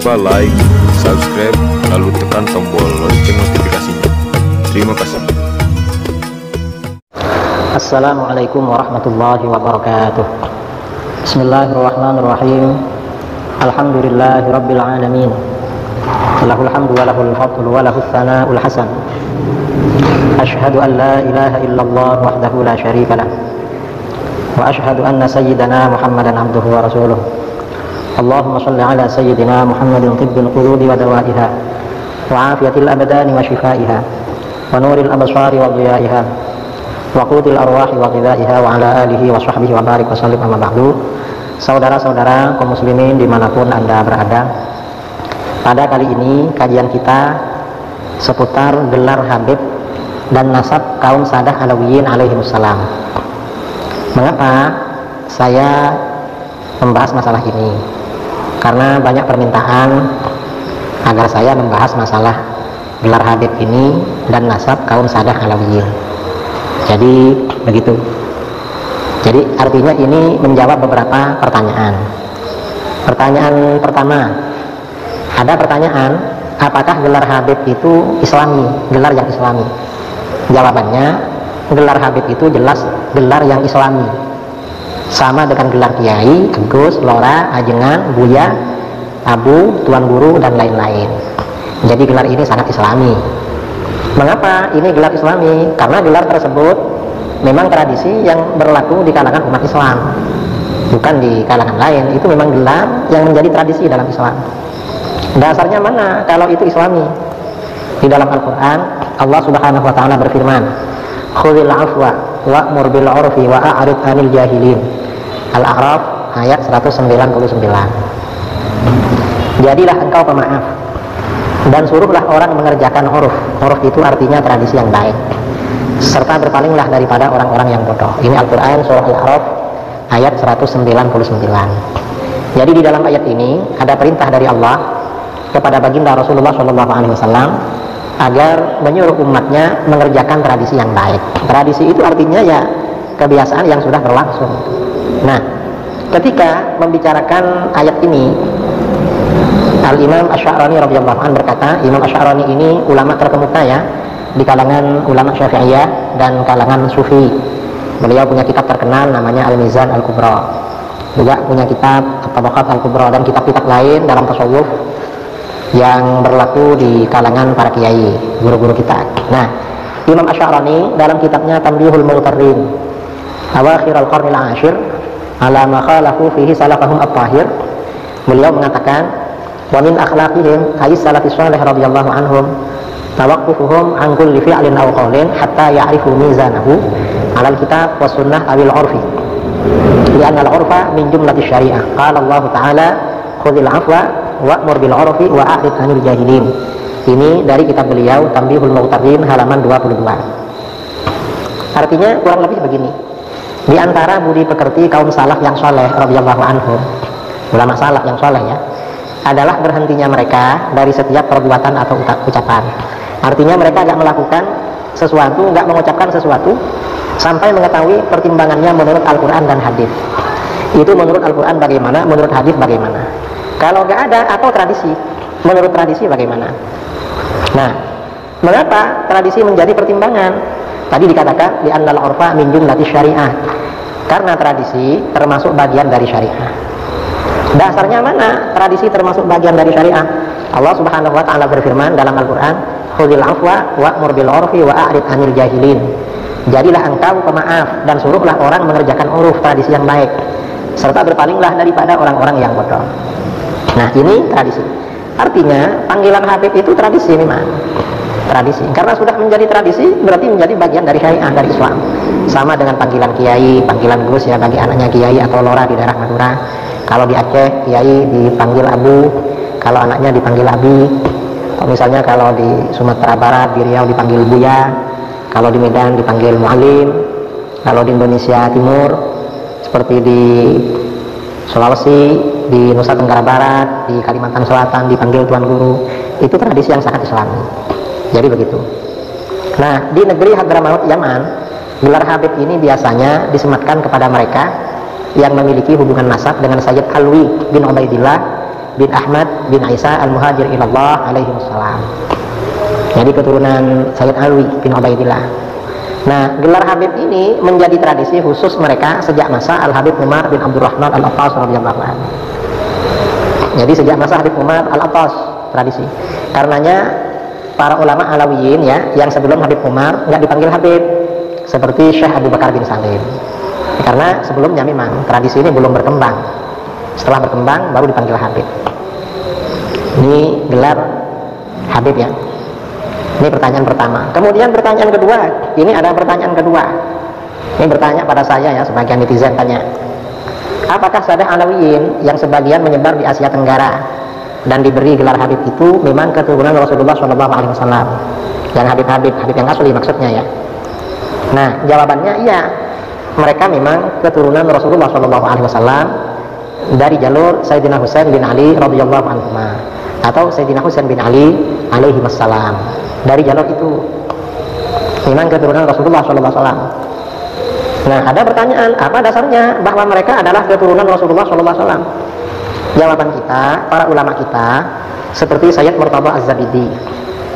lupa like, subscribe, lalu tekan tombol lonceng notifikasinya. Terima kasih. Assalamualaikum warahmatullahi wabarakatuh. Bismillahirrahmanirrahim. Alhamdulillahi rabbil alamin. Lahul hamdu wa lahul fadlu wa lahus sana'ul hasan. Ashhadu an la ilaha illallah wahdahu la syarika lah. Wa ashhadu anna sayyidana Muhammadan abduhu wa rasuluh. Allahumma salli ala sayyidina Muhammadin tibbil qulubi wa dawaiha wa afiyatil abdani wa shifaiha wa nuril absari wa dhiyaiha wa qutil arwahi wa ghidaiha wa ala alihi wa sahbihi wa barik wa sallim amma ba'du. Saudara-saudara kaum muslimin dimanapun Anda berada, pada kali ini kajian kita seputar gelar Habib dan nasab kaum Sadah Alawiyin alaihimussalam. Mengapa saya membahas masalah ini? Karena banyak permintaan agar saya membahas masalah gelar Habib ini dan nasab kaum Sadah Alawiyin. Jadi begitu. Jadi artinya ini menjawab beberapa pertanyaan. Pertanyaan pertama, ada pertanyaan, apakah gelar Habib itu Islami, gelar yang Islami? Jawabannya, gelar Habib itu jelas gelar yang Islami, sama dengan gelar Kiai, Gus, Lora, Ajengan, Buya, Abu, Tuan Guru, dan lain-lain. Jadi gelar ini sangat Islami. Mengapa ini gelar Islami? Karena gelar tersebut memang tradisi yang berlaku di kalangan umat Islam, bukan di kalangan lain. Itu memang gelar yang menjadi tradisi dalam Islam. Dasarnya mana kalau itu Islami? Di dalam Al-Quran Allah subhanahu wa ta'ala berfirman, khudhil afwa wa'mur bil 'urfi wa a'rid 'anil jahilin. Al-A'raf ayat 199. Jadilah engkau pemaaf dan suruhlah orang mengerjakan uruf. Uruf itu artinya tradisi yang baik, serta berpalinglah daripada orang-orang yang bodoh. Ini Al-Quran surah Al-A'raf ayat 199. Jadi di dalam ayat ini ada perintah dari Allah kepada baginda Rasulullah SAW agar menyuruh umatnya mengerjakan tradisi yang baik. Tradisi itu artinya ya kebiasaan yang sudah berlangsung. Nah, ketika membicarakan ayat ini, Al-Imam Asy'arani radhiyallahu anhu berkata, Imam Asy'arani ini ulama terkemuka ya di kalangan ulama Syafi'iyah dan kalangan Sufi. Beliau punya kitab terkenal namanya Al-Mizan Al-Kubra, juga punya kitab At-Tabaqat Al-Kubra dan kitab-kitab lain dalam tasawuf yang berlaku di kalangan para kiai, guru-guru kita. Nah, Imam Asy'arani dalam kitabnya Tanbihul Mughtarrin Awakhir Al-Qarnil Ashir ala ma khalafu fihi salafahum at-tahir, beliau mengatakan, wa min akhlaqihim ay salafis salih radhiyallahu anhum tawaqqufuhum an kulli fi'lin aw qawlin hatta ya'rifu mizanahu 'ala al-kitab was sunnah awil 'urfi li'anna al-'urfa min jumlatis syari'ah. Qala Allah Ta'ala khudhil 'afwa wa'mur bil 'urfi wa a'rid 'anil jahilin. Ini dari kitab beliau Tanbihul Mughtarrin halaman 22. Artinya kurang lebih begini. Di antara budi pekerti kaum salaf yang soleh radhiyallahu anhum, ulama salaf yang soleh ya, adalah berhentinya mereka dari setiap perbuatan atau ucapan. Artinya mereka gak melakukan sesuatu, gak mengucapkan sesuatu sampai mengetahui pertimbangannya menurut Al-Quran dan hadis. Itu menurut Al-Quran bagaimana, menurut hadis bagaimana. Kalau gak ada, atau tradisi, menurut tradisi bagaimana. Nah, mengapa tradisi menjadi pertimbangan? Tadi dikatakan di annal 'urfa min jumlatis syariah, karena tradisi termasuk bagian dari syariah. Dasarnya mana tradisi termasuk bagian dari syariah? Allah subhanahu wa ta'ala berfirman dalam Al-Quran, khudhil afwa wa'mur bil 'urfi wa a'rid 'anil jahilin. Jadilah engkau pemaaf dan suruhlah orang mengerjakan uruf, tradisi yang baik, serta berpalinglah daripada orang-orang yang bodoh. Nah, ini tradisi. Artinya panggilan Habib itu tradisi memang. Tradisi, karena sudah menjadi tradisi berarti menjadi bagian dari syariah, dari Islam. Sama dengan panggilan Kiai, panggilan Gus ya bagi anaknya Kiai atau Lora di daerah Madura. Kalau di Aceh Kiai dipanggil Abu, kalau anaknya dipanggil Abi. Atau misalnya kalau di Sumatera Barat, di Riau dipanggil Buya, kalau di Medan dipanggil Mu'alim, kalau di Indonesia Timur seperti di Sulawesi, di Nusa Tenggara Barat, di Kalimantan Selatan dipanggil Tuan Guru. Itu tradisi yang sangat Islami. Jadi begitu. Nah, di negeri Hadramaut Yaman, gelar Habib ini biasanya disematkan kepada mereka yang memiliki hubungan nasab dengan Sayyid Alwi bin Ubaidillah bin Ahmad bin Isa al-Muhajir ilallah alaihi wassalam. Jadi keturunan Sayyid Alwi bin Ubaidillah. Nah, gelar Habib ini menjadi tradisi khusus mereka sejak masa Al-Habib Umar bin Abdurrahman Al-Attas radhiyallahu anhu. Jadi sejak masa Habib Umar Al-Attas tradisi. Karenanya para ulama Alawiyin ya, yang sebelum Habib Umar nggak dipanggil Habib, seperti Syekh Abu Bakar bin Salim. Karena sebelumnya memang tradisi ini belum berkembang. Setelah berkembang baru dipanggil Habib. Ini gelar Habib ya. Ini pertanyaan pertama. Kemudian pertanyaan kedua, ini ada pertanyaan kedua. Ini bertanya pada saya ya, sebagian netizen tanya, apakah Sadah Alawiyin yang sebagian menyebar di Asia Tenggara dan diberi gelar Habib itu memang keturunan Rasulullah SAW? Yang Habib yang asli maksudnya ya. Nah, jawabannya iya. Mereka memang keturunan Rasulullah SAW dari jalur Sayyidina Husain bin Ali radhiyallahu anhu atau Sayyidina Husain bin Ali alaihi wassalam. Dari jalur itu memang keturunan Rasulullah SAW. Nah, ada pertanyaan, apa dasarnya bahwa mereka adalah keturunan Rasulullah SAW? Jawaban kita, para ulama kita, seperti Sayyid Murtada Az-Zabidi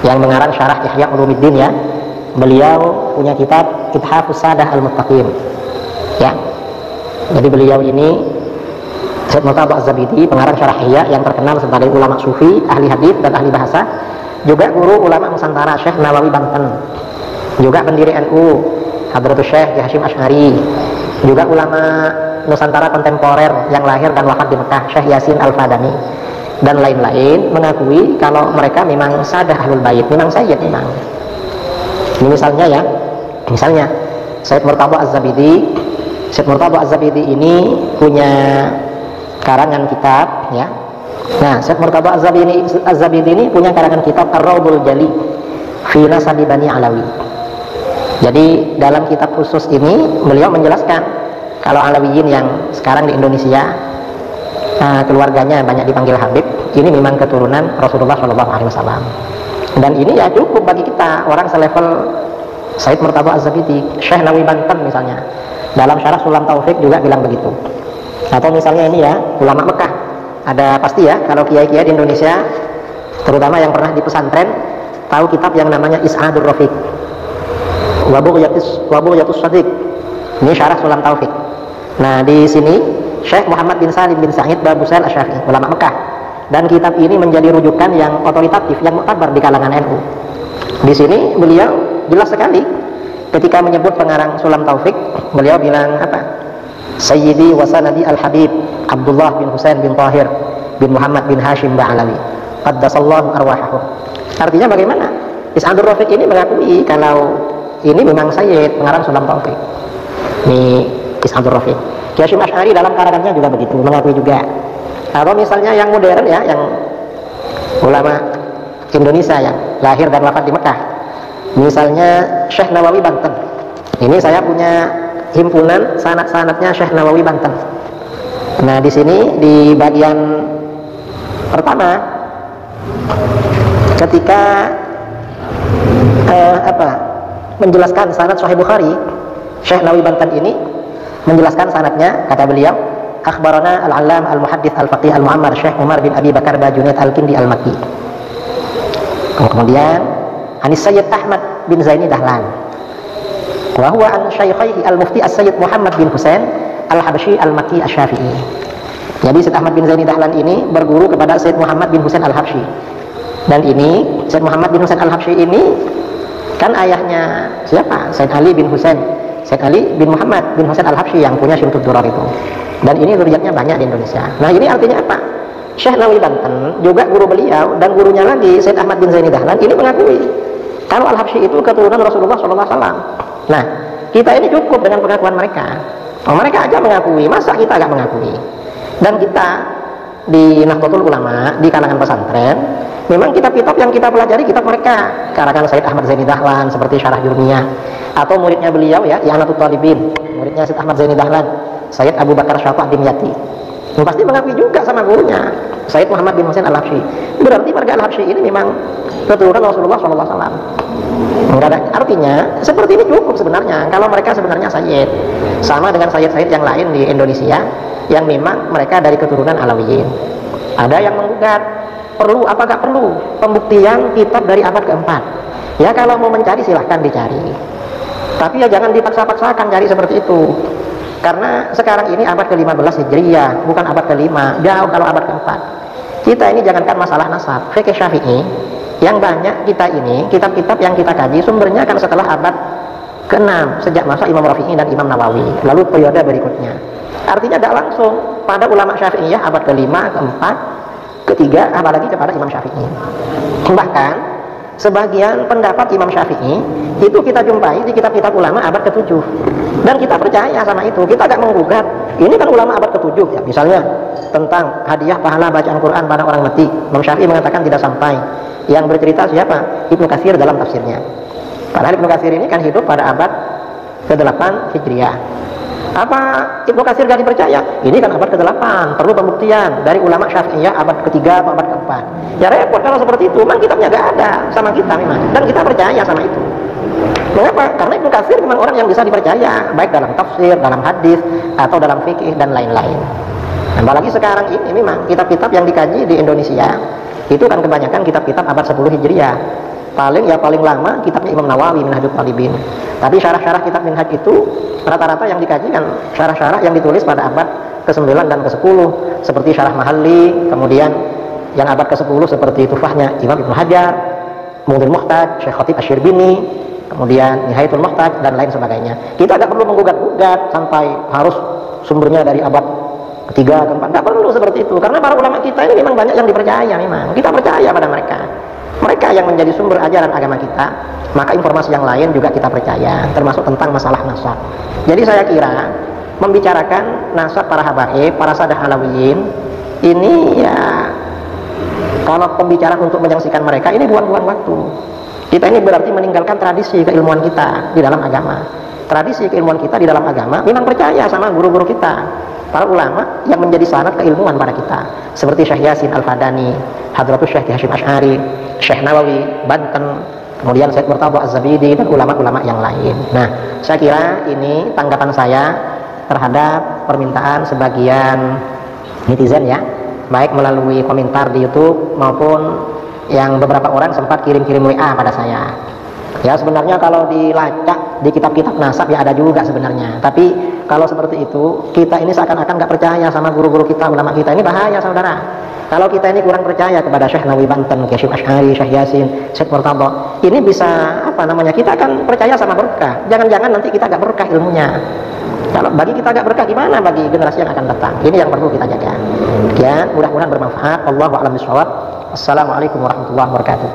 yang mengarang syarah Ihya Ulumuddin ya. Beliau punya kitab Ithafus Sadah Al-Muttaqin ya. Jadi beliau ini Sayyid Murtada Az-Zabidi, pengarang syarah Ihya yang terkenal sebagai ulama sufi, ahli hadis dan ahli bahasa, juga guru ulama Nusantara Syekh Nawawi Banten, juga pendiri NU Hadratus Syekh Hashim Asy'ari, juga ulama Nusantara kontemporer yang lahir dan wafat di Mekah Syekh Yasin Al-Fadani dan lain-lain, mengakui kalau mereka memang sadah ahlul bait, memang sayyid memang. Ini misalnya ya, misalnya Sayyid Murtada Az-Zabidi. Sayyid Murtada Az-Zabidi ini punya karangan kitab ya. Nah, Sayyid Murtada Az-Zabidi ini punya karangan kitab Ar-Raudul Jali fi Nasabi Bani Alawi. Jadi dalam kitab khusus ini beliau menjelaskan kalau Alawiyin yang sekarang di Indonesia keluarganya banyak dipanggil Habib, ini memang keturunan Rasulullah SAW. Dan ini ya cukup bagi kita orang selevel Sayyid Murtada Az-Zabidi. Syekh Nawawi Banten misalnya dalam syarah Sulam Taufik juga bilang begitu. Atau misalnya ini ya ulama Mekah, ada pasti ya kalau kiai-kiai di Indonesia terutama yang pernah di pesantren tahu kitab yang namanya Is'adur Rafiq wa Bughyatus Shadiq. Ini syarah Sulam Taufik. Nah, di sini Syekh Muhammad bin Salim bin Sa'id Babusail Asy-Syafi'i, ulama Mekah. Dan kitab ini menjadi rujukan yang otoritatif, yang muktabar di kalangan NU. Di sini beliau jelas sekali ketika menyebut pengarang Sulam Taufik, beliau bilang apa? Sayyidi wa sanadi al-Habib Abdullah bin Husain bin Tahir bin Muhammad bin Hashim Ba'alawi qaddasallahu arwahahum. Artinya bagaimana? Is'adur Rafiq ini mengakui kalau ini memang sayyid, pengarang Sulam Taufik. Ini Is'adur Rafiq. Hashim Asy'ari dalam karangannya juga begitu, mengakui juga. Atau misalnya yang modern ya, yang ulama Indonesia yang lahir dan wafat di Mekah, misalnya Syekh Nawawi Banten. Ini saya punya himpunan sanad-sanadnya Syekh Nawawi Banten. Nah, di sini di bagian pertama ketika menjelaskan sanad Sahih Bukhari, Syekh Nawawi Banten ini menjelaskan sanadnya, kata beliau, akhbarana al-allam al-muhaddits al-faqih al-mu'ammar Syekh Umar bin Abi Bakar Bajunaid al-Kindi al-Makki. Kemudian Anis Sayyid Ahmad bin Zaini Dahlan wa huwa an syaikhaihi al-mufti as-Sayyid Muhammad bin Husain al-Habsyi al-Makki asy-Syafi'i. Jadi Sayyid Ahmad bin Zaini Dahlan ini berguru kepada Sayyid Muhammad bin Husain al-Habsyi. Dan ini Sayyid Muhammad bin Husain al-Habsyi ini kan ayahnya siapa? Sayyid Ali bin Husain, Sayyid Ali bin Muhammad bin Husain al-Habsyi yang punya Syumtud Durar itu. Dan ini zuriatnya banyak di Indonesia. Nah, ini artinya apa? Syekh Nawawi Banten juga guru beliau dan gurunya lagi Sayyid Ahmad bin Zaini Dahlan ini mengakui kalau Al-Habsyi itu keturunan Rasulullah SAW. Nah, kita ini cukup dengan pengakuan mereka. Oh, mereka aja mengakui, masa kita agak mengakui? Dan kita di Nahdlatul Ulama, di kalangan pesantren, memang kitab-kitab yang kita pelajari kitab mereka, karangan Sayyid Ahmad Zaini Dahlan seperti Syarah Jurmiyah, atau muridnya beliau ya, I'anatul Talibin, muridnya Sayyid Ahmad Zaini Dahlan, Sayyid Abu Bakar Syafa' Dimyati. Pasti mengakui juga sama gurunya Sayyid Muhammad bin Husain al-Habsyi. Berarti marga al-Habsyi ini memang keturunan Rasulullah SAW. Artinya seperti ini cukup sebenarnya kalau mereka sebenarnya sayyid, sama dengan sayyid-sayyid yang lain di Indonesia yang memang mereka dari keturunan Alawiyin. Ada yang menggugat, perlu apa gak perlu pembuktian kitab dari abad keempat. Ya kalau mau mencari silahkan dicari, tapi ya jangan dipaksa-paksakan cari seperti itu. Karena sekarang ini abad ke-15 Hijriyah, bukan abad ke-5, jauh kalau abad ke-4. Kita ini jangankan masalah nasab, fikih Syafi'i yang banyak kita ini, kitab-kitab yang kita kaji sumbernya kan setelah abad ke-6, sejak masa Imam Rafi'i dan Imam Nawawi, lalu periode berikutnya. Artinya tidak langsung pada ulama Syafi'iyah abad ke-5, ke-4, ke-3, apalagi kepada Imam Syafi'i. Bahkan sebagian pendapat Imam Syafi'i itu kita jumpai di kitab-kitab ulama abad ke-7, dan kita percaya sama itu, kita agak menggugat. Ini kan ulama abad ke-7 ya, misalnya tentang hadiah pahala bacaan Quran pada orang mati, Imam Syafi'i mengatakan tidak sampai. Yang bercerita siapa? Ibnu Katsir dalam tafsirnya. Padahal Ibnu Katsir ini kan hidup pada abad ke-8 Hijriah. Apa Ibnu Katsir gak dipercaya? Ini kan abad ke-8, perlu pembuktian dari ulama Syafi'iyah abad ke-3 atau abad ke-4. Ya repot kalau seperti itu, memang kitabnya gak ada sama kita memang, dan kita percaya sama itu. Mengapa? Karena Ibnu Katsir memang orang yang bisa dipercaya, baik dalam tafsir, dalam hadis, atau dalam fikih dan lain-lain. Apalagi sekarang ini memang kitab-kitab yang dikaji di Indonesia itu kan kebanyakan kitab-kitab abad 10 Hijriah. Paling lama kitabnya Imam Nawawi, Minhajul Talibin. Tapi syarah-syarah kitab Minhaj itu rata-rata yang dikaji kan syarah-syarah yang ditulis pada abad ke-9 dan ke-10, seperti Syarah Mahalli, kemudian yang abad ke-10 seperti Tufahnya Imam Ibnu Hajar, Mughniul Muhtaj, Syekh Khatib Asy-Syirbini, kemudian Nihayatul Muhtaj dan lain sebagainya. Kita tidak perlu menggugat-gugat sampai harus sumbernya dari abad ke-3, ke-4, tidak perlu seperti itu, karena para ulama kita ini memang banyak yang dipercaya, memang kita percaya pada mereka yang menjadi sumber ajaran agama kita. Maka informasi yang lain juga kita percaya, termasuk tentang masalah nasab. Jadi saya kira membicarakan nasab para habaib, para sadah alawiyin ini ya, kalau pembicaraan untuk menyaksikan mereka ini buang-buang waktu. Kita ini berarti meninggalkan tradisi keilmuan kita di dalam agama. Tradisi keilmuan kita di dalam agama memang percaya sama guru-guru kita, para ulama yang menjadi sanad keilmuan pada kita, seperti Syekh Yasin Al-Fadani, Hadratus Syekh Hasyim Asy'ari, Syekh Nawawi Banten, kemudian Syekh Murtadha Az-Zabidi dan ulama-ulama yang lain. Nah, saya kira ini tanggapan saya terhadap permintaan sebagian netizen ya, baik melalui komentar di YouTube maupun yang beberapa orang sempat kirim-kirim WA pada saya. Ya sebenarnya kalau dilacak di kitab-kitab nasab ya ada juga sebenarnya, tapi kalau seperti itu kita ini seakan-akan gak percaya sama guru-guru kita, ulama kita. Ini bahaya saudara. Kalau kita ini kurang percaya kepada Syekh Nawawi Banten, Hasyim Asy'ari, Syekh Yasin, Syekh Murtadha, ini bisa kita akan percaya sama berkah. Jangan-jangan nanti kita gak berkah ilmunya. Kalau bagi kita gak berkah, gimana bagi generasi yang akan datang? Ini yang perlu kita jaga. Sekian, mudah-mudahan bermanfaat. Allahu a'lam bishawab. Assalamualaikum warahmatullahi wabarakatuh.